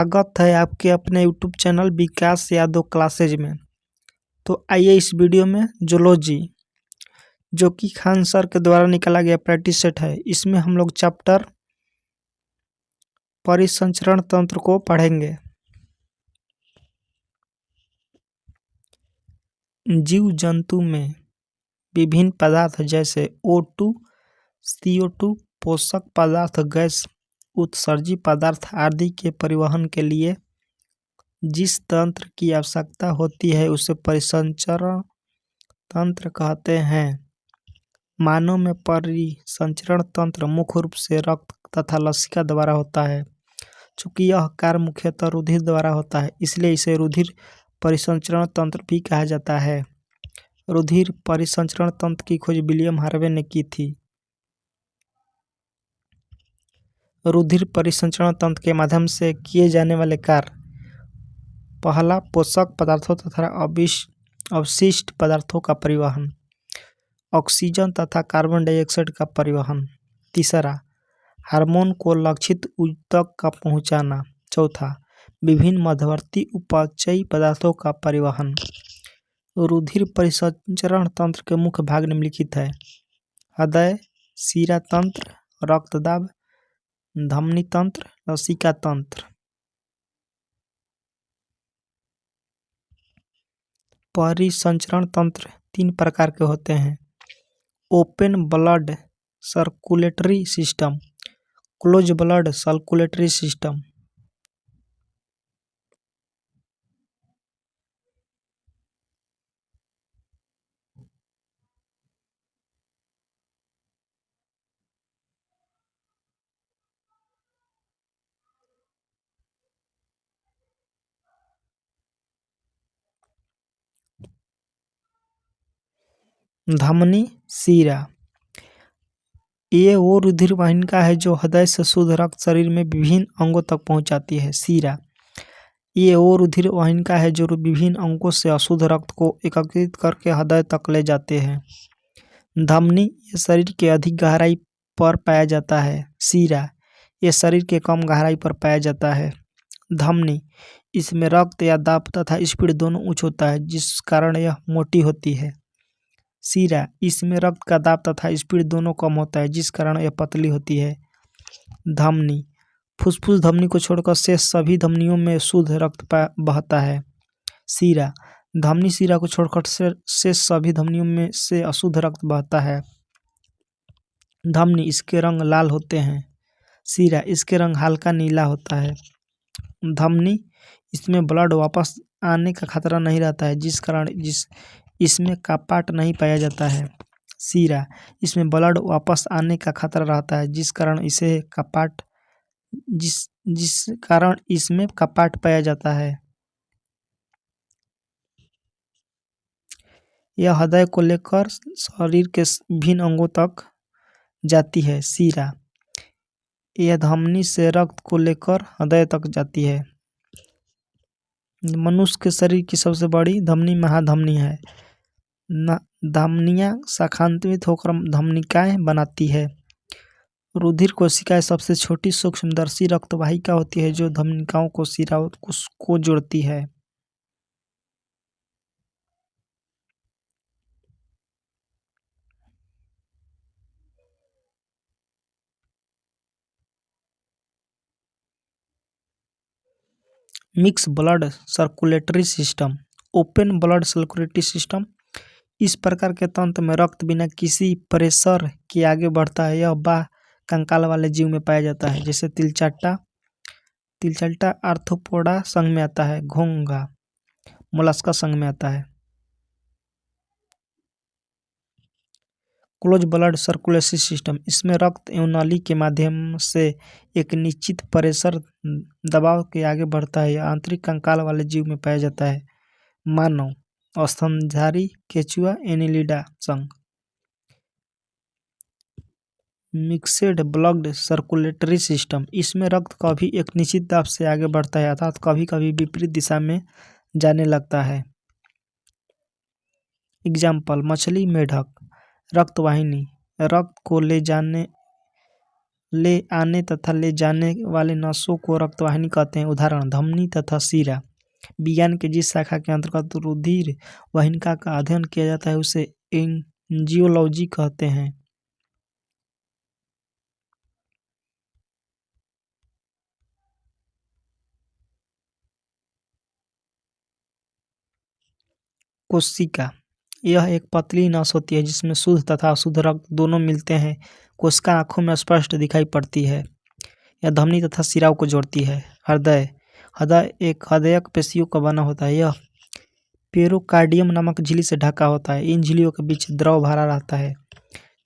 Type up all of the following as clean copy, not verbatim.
स्वागत है आपके अपने यूट्यूब चैनल विकास यादव क्लासेज में। तो आइए इस वीडियो में जूलॉजी जो कि खान सर के द्वारा निकाला गया प्रैक्टिस सेट है, इसमें हम लोग चैप्टर परिसंचरण तंत्र को पढ़ेंगे। जीव जंतु में विभिन्न पदार्थ जैसे O2, CO2, पोषक पदार्थ, गैस, उत्सर्जी पदार्थ आदि के परिवहन के लिए जिस तंत्र की आवश्यकता होती है उसे परिसंचरण तंत्र कहते हैं। मानव में परिसंचरण तंत्र मुख्य रूप से रक्त तथा लसिका द्वारा होता है। चूंकि यह कार्य मुख्यतः रुधिर द्वारा होता है, इसलिए इसे रुधिर परिसंचरण तंत्र भी कहा जाता है। रुधिर परिसंचरण तंत्र की खोज विलियम हार्वे ने की थी। रुधिर परिसंचरण तंत्र के माध्यम से किए जाने वाले कार्य: पहला, पोषक पदार्थों तथा अवशिष्ट पदार्थों का परिवहन, ऑक्सीजन तथा कार्बन डाइऑक्साइड का परिवहन। तीसरा, हार्मोन को लक्षित ऊतक का पहुंचाना। चौथा, विभिन्न मध्यवर्ती उपचयी पदार्थों का परिवहन। रुधिर परिसंचरण तंत्र के मुख्य भाग निम्नलिखित है: हृदय, शिरा तंत्र, रक्तदाब, धमनी तंत्र, लसिका तंत्र। परिसंचरण तंत्र तीन प्रकार के होते हैं: open blood circulatory system, close blood circulatory system. धमनी शिरा, ये वो रुधिर वाहिका है जो हृदय से शुद्ध रक्त शरीर में विभिन्न अंगों तक पहुंचाती है। शिरा, ये वो रुधिर वाहिका है जो विभिन्न अंगों से अशुद्ध रक्त को एकत्रित करके हृदय तक ले जाते हैं। धमनी, ये शरीर के अधिक गहराई पर पाया जाता है। शिरा, ये शरीर के कम गहराई पर पाया जाता है। धमनी, इसमें रक्त या दाब तथा स्पीड दोनों उच्च होता है, जिस कारण यह मोटी होती है। शिरा, इसमें रक्त का दाब तथा स्पीड दोनों कम होता है, जिस कारण यह पतली होती है। धमनी, फुसफुस धमनी को छोड़कर शेष सभी धमनियों में शुद्ध रक्त बहता है। शिरा, धमनी शिरा को छोड़कर शेष सभी धमनियों में से अशुद्ध रक्त बहता है। धमनी, इसके रंग लाल होते हैं। शिरा, इसके रंग हल्का नीला होता है। धमनी, इसमें ब्लड वापस आने का खतरा नहीं रहता है, जिस कारण इसमें कपाट नहीं पाया जाता है। शिरा, इसमें ब्लड वापस आने का खतरा रहता है, जिस कारण इसमें कपाट पाया जाता है। यह हृदय को लेकर शरीर के विभिन्न अंगों तक जाती है। शिरा, यह धमनी से रक्त को लेकर हृदय तक जाती है। मनुष्य के शरीर की सबसे बड़ी धमनी महाधमनी है। धमनियां शाखांतरित होकर धमनिकाएं बनाती है। रुधिर कोशिकाएं सबसे छोटी सूक्ष्मदर्शी रक्तवाहिका होती है जो धमनिकाओं को शिरा को जोड़ती है। Mix blood circulatory system, open blood circulatory system, इस प्रकार के तंत्र में रक्त बिना किसी प्रेशर के आगे बढ़ता है। यह बाह्य कंकाल वाले जीव में पाया जाता है, जैसे तिलचट्टा आर्थ्रोपोडा संघ में आता है। घोंघा मोलस्का संघ में आता है। क्लोज ब्लड सर्कुलेटरी सिस्टम, इसमें रक्त एवं नली के माध्यम से एक निश्चित प्रेशर दबाव के आगे बढ़ता है। यह आंतरिक कंकाल वाले जीव में पाया जाता है। मानव, स्तनधारी केंचुआ, एनिलिडा संघ। मिक्सेड ब्लड सर्कुलेटरी सिस्टम, इसमें रक्त कभी एक निश्चित दाब से आगे बढ़ता है अर्थात कभी कभी विपरीत दिशा में जाने लगता है। एग्जाम्पल: मछली, मेढक। रक्तवाहिनी, रक्त को ले जाने ले आने तथा ले जाने वाले नसों को रक्तवाहिनी कहते हैं। उदाहरण धमनी तथा शिरा। विज्ञान के जिस शाखा के अंतर्गत रुधिर वाहिनिका का अध्ययन किया जाता है उसे एंजियोलॉजी कहते हैं। कोशिका। यह एक पतली नस होती है जिसमें शुद्ध तथा अशुद्ध रक्त दोनों मिलते हैं। कोशिका आंखों में स्पष्ट दिखाई पड़ती है। यह धमनी तथा शिराओं को जोड़ती है। हृदय। हृदय एक हृदयक पेशियों का बना होता है। यह पेरिकार्डियम नामक झिल्ली से ढका होता है। इन झिल्लियों के बीच द्रव भरा रहता है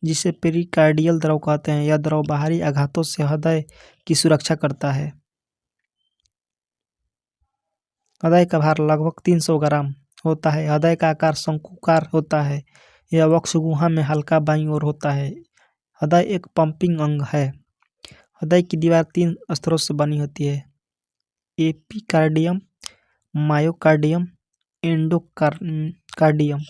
जिसे पेरिकार्डियल द्रव कहते हैं। यह द्रव बाहरी आघातों से हृदय की सुरक्षा करता है। हृदय का भार लगभग 300 ग्राम होता है। हृदय का आकार शंकुकार होता है। यह वक्ष गुहा में हल्का बाईं ओर होता है। हृदय एक पंपिंग अंग है। हृदय की दीवार 3 स्तरों से बनी होती है। Epicardium, myocardium, endocardium.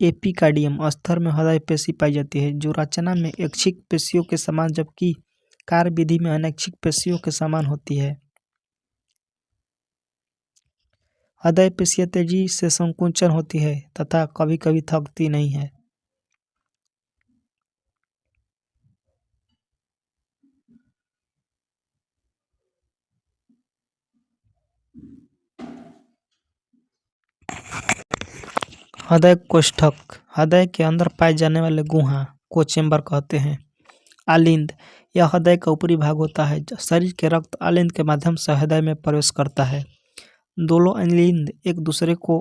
एपिकार्डियम स्तर में हृदय पेशी पाई जाती है जो रचना में ऐच्छिक पेशियों के समान जबकि कार्यविधि में अनैच्छिक पेशियों के समान होती है। हृदय पेशियां तेजी से संकुचन होती है तथा कभी कभी थकती नहीं है। हृदय कोष्ठक। हृदय के अंदर पाए जाने वाले गुहा को चेंबर कहते हैं। आलिंद। यह हृदय का ऊपरी भाग होता है। शरीर के रक्त आलिंद के माध्यम से हृदय में प्रवेश करता है। दोनों आलिंद एक दूसरे को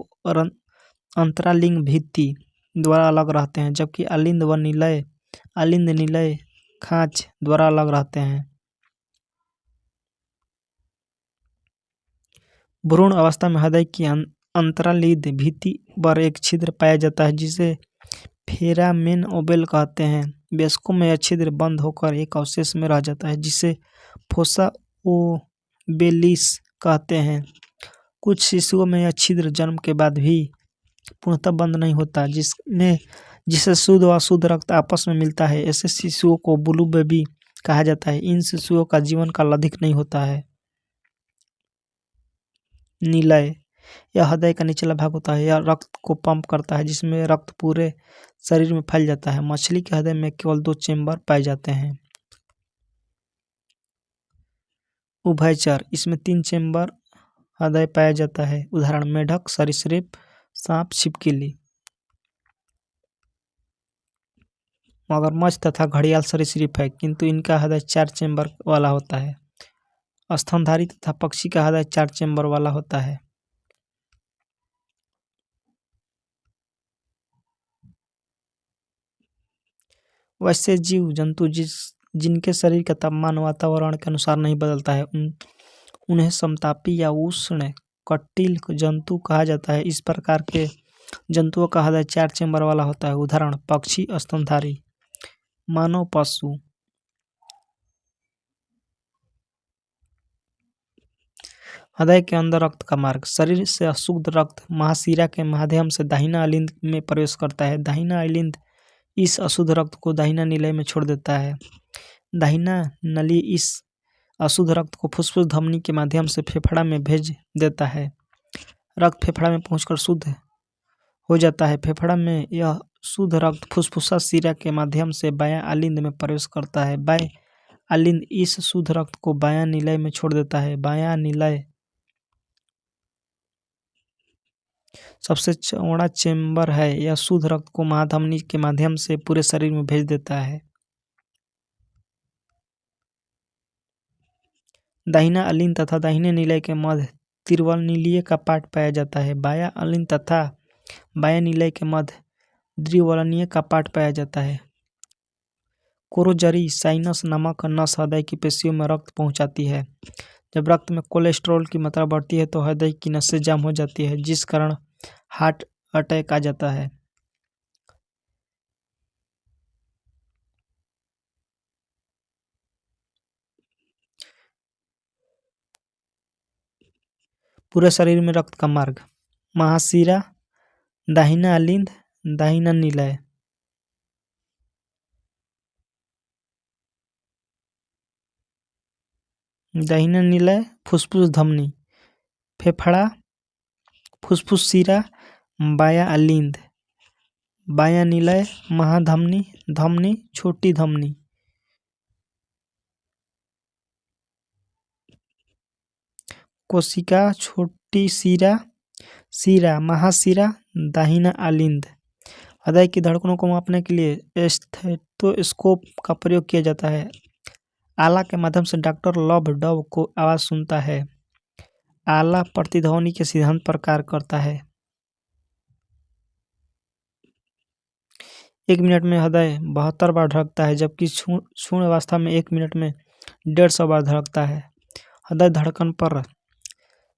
अंतरालिंग भित्ति द्वारा अलग रहते हैं जबकि आलिंद निलय खांच द्वारा अलग रहते हैं। भ्रूण अवस्था में हृदय की अंतरालिंद भित्ति पर एक छिद्र पाया जाता है जिसे फेरामेन ओबेल कहते हैं। वयस्कों में यह छिद्र बंद होकर एक अवशेष में रह जाता है जिसे फोसा ओबेलिस कहते हैं। कुछ शिशुओं में यह छिद्र जन्म के बाद भी पूर्णतः बंद नहीं होता जिससे शुद्ध व अशुद्ध रक्त आपस में मिलता है। ऐसे शिशुओं को ब्लू बेबी कहा जाता है। इन शिशुओं का जीवन काल अधिक नहीं होता है। निलय। यह हृदय का निचला भाग होता है। यह रक्त को पंप करता है जिसमें रक्त पूरे शरीर में फैल जाता है। मछली के हृदय में केवल 2 चेंबर पाए जाते हैं। उभयचर। इसमें 3 चेंबर हृदय पाया जाता है। उदाहरण मेढक, सरीसृप, सांप, छिपकली। मगरमच्छ तथा घड़ियाल सरीसृप है किंतु इनका हृदय 4 चेंबर वाला होता है। स्तनधारी तथा पक्षी का हृदय 4 चेंबर वाला होता है। वैसे जीव जंतु जिनके शरीर का तापमान वातावरण के अनुसार नहीं बदलता है उन्हें समतापी या उष्ण कटिल जंतु कहा जाता है। इस प्रकार के जंतुओं का हृदय 4 चेंबर वाला होता है। उदाहरण पक्षी, स्तनधारी। मानव पशु। हृदय के अंदर रक्त का मार्ग। शरीर से अशुद्ध रक्त महाशिरा के माध्यम से दाहिना आलिंद में प्रवेश करता है। दाहिना आलिंद इस अशुद्ध रक्त को दाहिना निलय में छोड़ देता है। दाहिना नली इस अशुद्ध रक्त को फुफ्फुस धमनी के माध्यम से फेफड़ा में भेज देता है। रक्त फेफड़ा में पहुंचकर शुद्ध हो जाता है। फेफड़ा में यह शुद्ध रक्त फुफ्फुसा शिरा के माध्यम से बायां आलिंद में प्रवेश करता है। बाएं आलिंद इस शुद्ध रक्त को बायां निलय में छोड़ देता है। बायां निलय सबसे चौड़ा चेंबर है। यह शुद्ध रक्त को महाधमनी के माध्यम से पूरे शरीर में भेज देता है। दाहिना आलिंद तथा दाहिने निलय के मध्य त्रिवलनीय का पार्ट पाया जाता है। बायां आलिंद तथा बायां निलय के मध्य द्विवलनीय का पार्ट पाया जाता है। कोरोजरी साइनस नामक नस हृदय की पेशियों में रक्त पहुंचाती है। जब रक्त में कोलेस्ट्रॉल की मात्रा बढ़ती है तो हृदय की नसें जाम हो जाती है जिस कारण हार्ट अटैक आ जाता है। पूरे शरीर में रक्त का मार्ग। महाशिरा, दाहिना आलिंद, दाहिना निलय। दाहिना निलय फुसफुस धमनी, फेफड़ा फुसफुस शिरा, बायां अलिंद, बायां निलय महाधमनी, धमनी छोटी धमनी, कोशिका छोटी शिरा, शिरा महाशिरा, दाहिना अलिंद। हृदय की धड़कनों को मापने के लिए स्टेथोस्कोप का प्रयोग किया जाता है। आला के माध्यम से डॉक्टर लव डव को आवाज सुनता है। आला प्रतिध्वनि के सिद्धांत पर कार्य करता है। 1 मिनट में हृदय 72 बार धड़कता है, जबकि शून्य अवस्था में 1 मिनट में 150 बार धड़कता है। हृदय धड़कन पर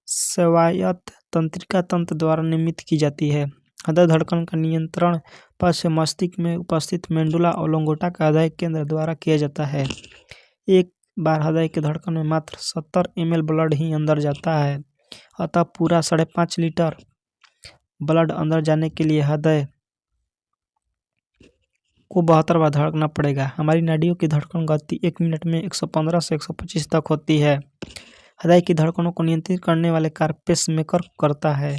स्वायत्त तंत्रिका तंत्र द्वारा नियमित की जाती है। हृदय धड़कन का नियंत्रण पश्च मस्तिष्क में उपस्थित मेडुला ओब्लांगेटा का हृदय केंद्र द्वारा किया जाता है। एक बार हृदय की धड़कन में मात्र 70 ml ब्लड ही अंदर जाता है, अतः पूरा 5.5 लीटर ब्लड अंदर जाने के लिए हृदय को 72 बार धड़कना पड़ेगा। हमारी नाड़ियों की धड़कन गति 1 मिनट में 115 से 125 तक होती है। हृदय की धड़कनों को नियंत्रित करने वाले कार्य पेसमेकर करता है।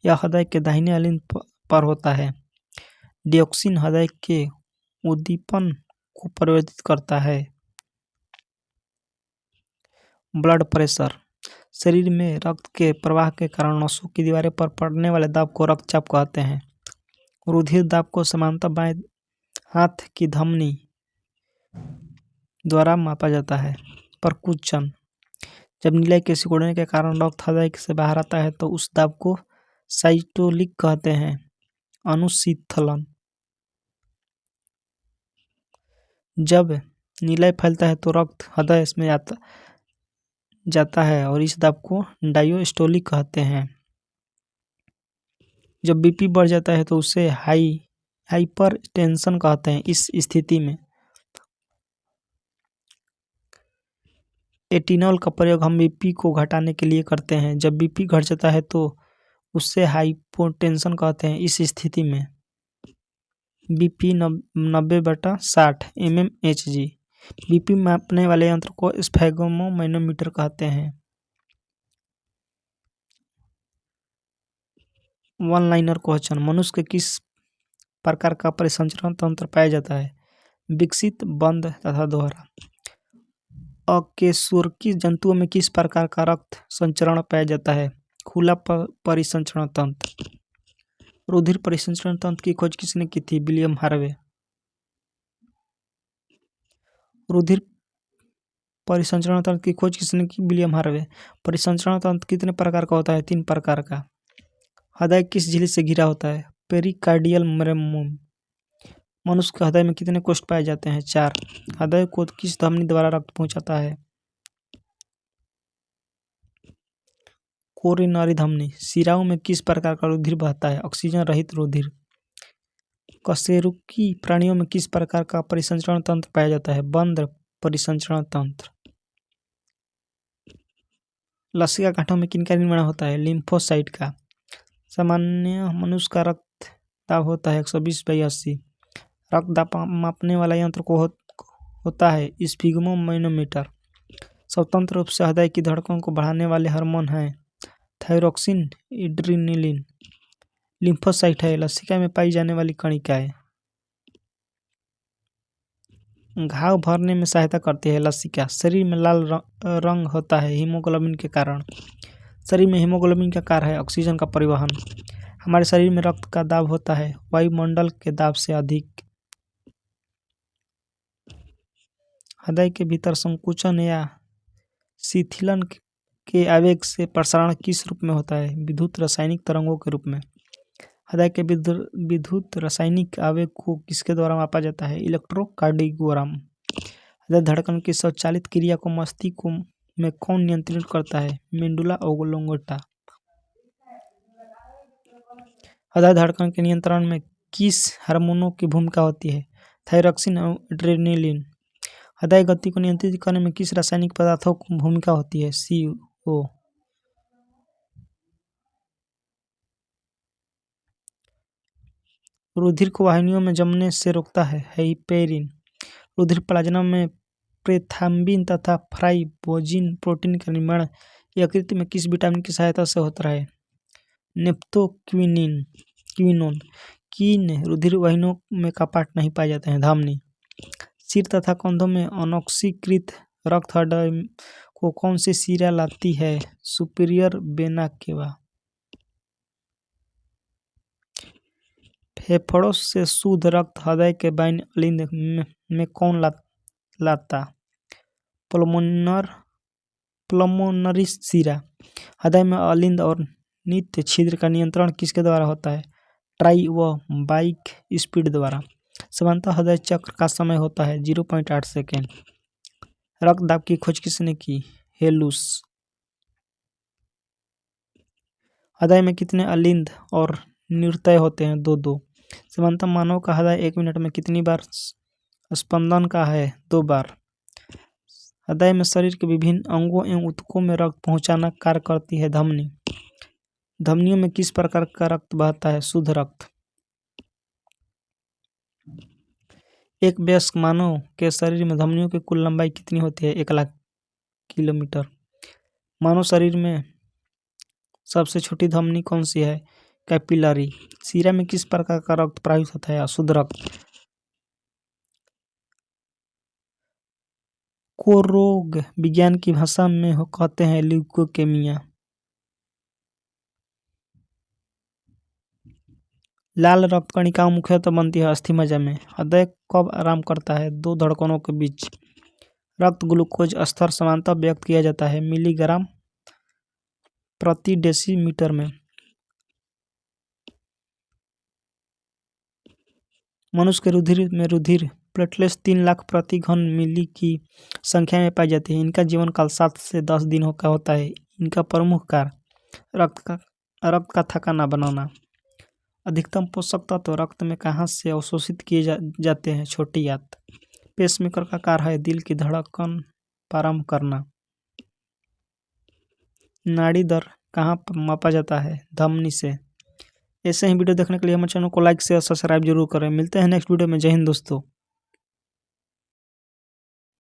यह हृदय के दाहिने अलिंद पर होता है। डियोक्सिन हृदय के उद्दीपन को परिवर्तित करता है। ब्लड प्रेशर शरीर में रक्त के प्रवाह के कारण नसों की दीवारों पर पड़ने वाले दाब को रक्तचाप कहते हैं। रुधिर दाब को समानता बाएं हाथ की धमनी द्वारा मापा जाता है। परकुचन जब नीले के सिकुड़ने के कारण रक्त हृदय से बाहर आता है तो उस दाब को साइटोलिक कहते हैं। अनुशीतलन जब नीला फैलता है तो रक्त हृदय में जाता है और इस दाब को डायोस्टोलिक कहते हैं। जब बीपी बढ़ जाता है तो उसे हाइपरटेंशन कहते हैं। इस स्थिति में एटिनॉल का प्रयोग हम बीपी को घटाने के लिए करते हैं। जब बीपी घट जाता है तो उससे हाइपोटेंशन कहते हैं। इस स्थिति में बीपी 90/60 mmHg। बीपी मापने वाले यंत्र को स्फेगमोमैनोमीटर कहते हैं। वन लाइनर क्वेश्चन, मनुष्य के किस प्रकार का परिसंचरण तंत्र पाया जाता है? विकसित, बंद तथा दोहरा। अकेशोरुकी जंतुओं में किस प्रकार का रक्त संचरण पाया जाता है? खुला परिसंचरण तंत्र। रुधिर परिसंचरण तंत्र की खोज किसने की थी? William Harvey. रुधिर परिसंचरण तंत्र की खोज किसने की? William Harvey. परिसंचरण तंत्र कितने प्रकार का होता है? 3 प्रकार का। हृदय किस झिल्ली से घिरा होता है? Pericardial membrane. मनुष्य के हृदय में कितने कोष्ठ पाए जाते हैं? 4। हृदय को किस धमनी द्वारा रक्त पहुंचाता है? कोरोनरी धमनी। शिराओं में किस प्रकार का रुधिर बहता है? ऑक्सीजन रहित रुधिर। कशेरुकी प्राणियों में किस प्रकार का परिसंचरण तंत्र पाया जाता है? बंद परिसंचरण तंत्र। लसिका गांठों में किनका निर्माण होता है? लिम्फोसाइट का। सामान्य मनुष्य का रक्त दाब होता है 120/80। रक्त दाब मापने वाला यंत्र को होता है स्फिग्मोमैनोमीटर। स्वतंत्र रूप से हृदय की धड़कन को बढ़ाने वाले हार्मोन हैं थायरोक्सिन, एड्रेनलिन। लिम्फोसाइट है लसिका में पाई जाने वाली कणिकाएं। घाव भरने में सहायता करती है लसिका। शरीर में लाल रंग होता है हीमोग्लोबिन के कारण। शरीर में हीमोग्लोबिन का कार्य है ऑक्सीजन का परिवहन। हमारे शरीर में रक्त का दाब होता है वायुमंडल के दाब से अधिक। हृदय के भीतर संकुचन या शिथिलन के आवेग से प्रसारण किस रूप में होता है? विद्युत रासायनिक तरंगों के रूप में। हृदय के विद्युत रासायनिक आवेग को किसके द्वारा मापा जाता है? इलेक्ट्रोकार्डियोग्राम। हृदय धड़कन की स्वचालित क्रिया को मस्तिष्क में कौन नियंत्रित करता है? Medulla oblongata. हृदय धड़कन के नियंत्रण में किस हार्मोनों की भूमिका होती है? थायरोक्सिन और एड्रेनलिन। हृदय गति को नियंत्रित करने में किस रासायनिक पदार्थों की भूमिका होती है? CO। रुधिर को वाहिनियों में जमने से रोकता है हेपेरिन। रुधिर प्लाज्मा में प्रोथ्राम्बिन तथा फाइब्रोजिन प्रोटीन का निर्माण यकृत में किस विटामिन की सहायता से होता है? नेप्थोक्विनोन। किन रुधिर वाहिनियों में कपाट नहीं पाए जाते हैं? धमनी। सिर तथा कंधों में अनॉक्सीकृत रक्त हृदय को कौन सी शिरा लाती है? Superior vena cava. फेफड़ों से शुद्ध रक्त हृदय के बाईं अलिंद में कौन लाता? प्लमोनरी शिरा। हृदय में अलिंद और नित्य छिद्र का नियंत्रण किसके द्वारा होता है? ट्राई व बाइक स्पीड द्वारा। सामान्यतः हृदय चक्र का समय होता है 0.8 सेकेंड। रक्त दाब की खोज किसने की? हेलुस। हृदय में कितने अलिंद और निरतय होते हैं? 2-2। सामान्यतः मानव का हृदय 1 मिनट में कितनी बार स्पंदन का है? 2 बार। हृदय में शरीर के विभिन्न अंगों एवं ऊतकों में रक्त पहुंचाना कार्य करती है धमनी। धमनियों में किस प्रकार का रक्त बहता है? शुद्ध रक्त। एक वयस्क मानव के शरीर में धमनियों की कुल लंबाई कितनी होती है? 1,00,000 किलोमीटर। मानव शरीर में सबसे छोटी धमनी कौन सी है? कैपिलरी। शिरा में किस प्रकार का रक्त प्रवाहित होता है? अशुद्ध रक्त। को रोग विज्ञान की भाषा में कहते हैं ल्यूकोकेमिया। लाल रक्त कणिकाओं मुख्यतः बनती है अस्थिमज्जा में। हृदय कब आराम करता है? 2 धड़कनों के बीच। रक्त ग्लूकोज स्तर समानतः व्यक्त किया जाता है मिलीग्राम प्रति डेसीमीटर में। मनुष्य के रुधिर में रुधिर प्लेटलेट्स 3 लाख प्रति घन मिली की संख्या में पाई जाती है। इनका जीवन काल 7 से 10 दिनों का होता है। इनका प्रमुख कार्य रक्त का थक्का न बनाना। अधिकतम पोषक तत्व रक्त में कहाँ से अवशोषित किए जाते हैं? छोटी आंत। पेसमेकर का कार्य है दिल की धड़कन प्रारंभ करना। नाड़ी दर कहाँ मापा जाता है? धमनी से। ऐसे ही वीडियो देखने के लिए हमारे चैनल को लाइक शेयर सब्सक्राइब जरूर करें। मिलते हैं नेक्स्ट वीडियो में। जय हिंद दोस्तों।